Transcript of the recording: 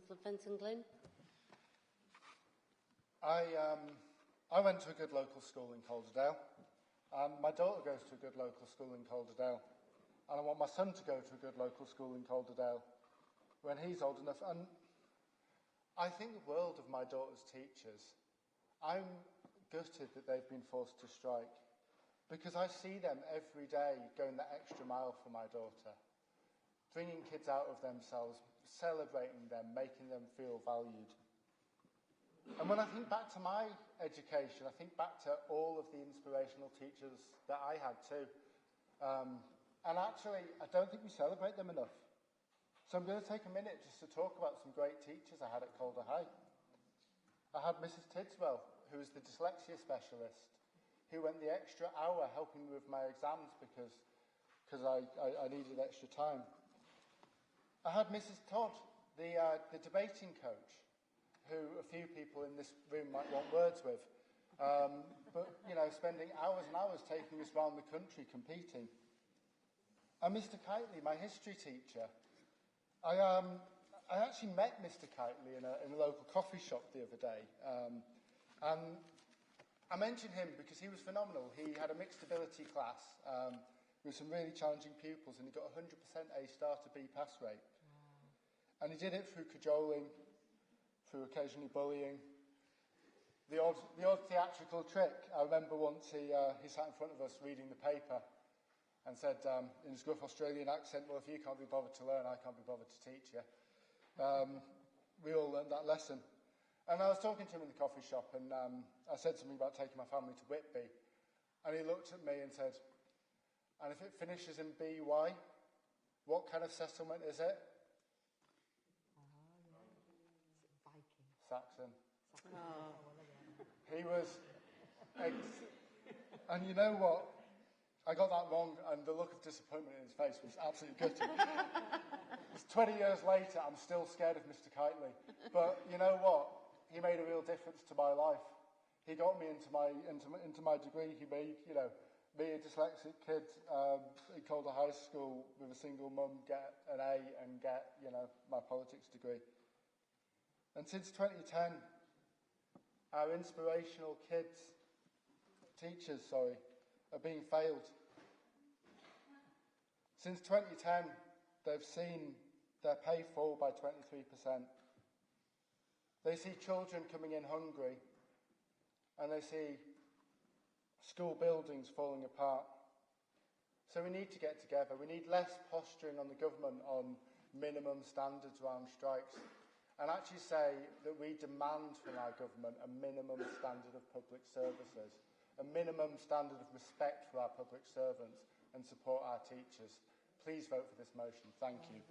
Councillor Fenton-Glynn. I went to a good local school in Calderdale, and my daughter goes to a good local school in Calderdale, and I want my son to go to a good local school in Calderdale when he's old enough. And I think the world of my daughter's teachers. I'm gutted that they've been forced to strike, because I see them every day going that extra mile for my daughter, bringing kids out of themselves, celebrating them, making them feel valued. And when I think back to my education, I think back to all of the inspirational teachers that I had too. And actually, I don't think we celebrate them enough. So I'm going to take a minute just to talk about some great teachers I had at Calder High. I had Mrs. Tidswell, who was the dyslexia specialist, who went the extra hour helping me with my exams because I needed extra time. I had Mrs. Todd, the debating coach, who a few people in this room might want words with, but, you know, spending hours and hours taking us around the country competing. And Mr. Kitely, my history teacher, I actually met Mr. Kitely in a local coffee shop the other day, and I mentioned him because he was phenomenal. He had a mixed ability class with some really challenging pupils, and he got 100% A star to B pass rate. And he did it through cajoling, through occasionally bullying, the odd theatrical trick. I remember once he sat in front of us reading the paper and said in his gruff Australian accent, "Well, if you can't be bothered to learn, I can't be bothered to teach you." We all learned that lesson. And I was talking to him in the coffee shop, and I said something about taking my family to Whitby, and he looked at me and said, "And if it finishes in BY, what kind of settlement is it?" Viking. Saxon. Oh. He was... and you know what? I got that wrong, and the look of disappointment in his face was absolutely gutting. It's 20 years later, I'm still scared of Mr. Kitely. But you know what? He made a real difference to my life. He got me into my degree. He made, you know, me, a dyslexic kid in Calder High School with a single mum, get an A and get, you know, my politics degree. And since 2010, our inspirational teachers, are being failed. Since 2010, they've seen their pay fall by 23%. They see children coming in hungry, and they see school buildings falling apart. So we need to get together. We need less posturing on the government on minimum standards around strikes, and actually say that we demand from our government a minimum standard of public services, a minimum standard of respect for our public servants, and support our teachers. Please vote for this motion. Thank you.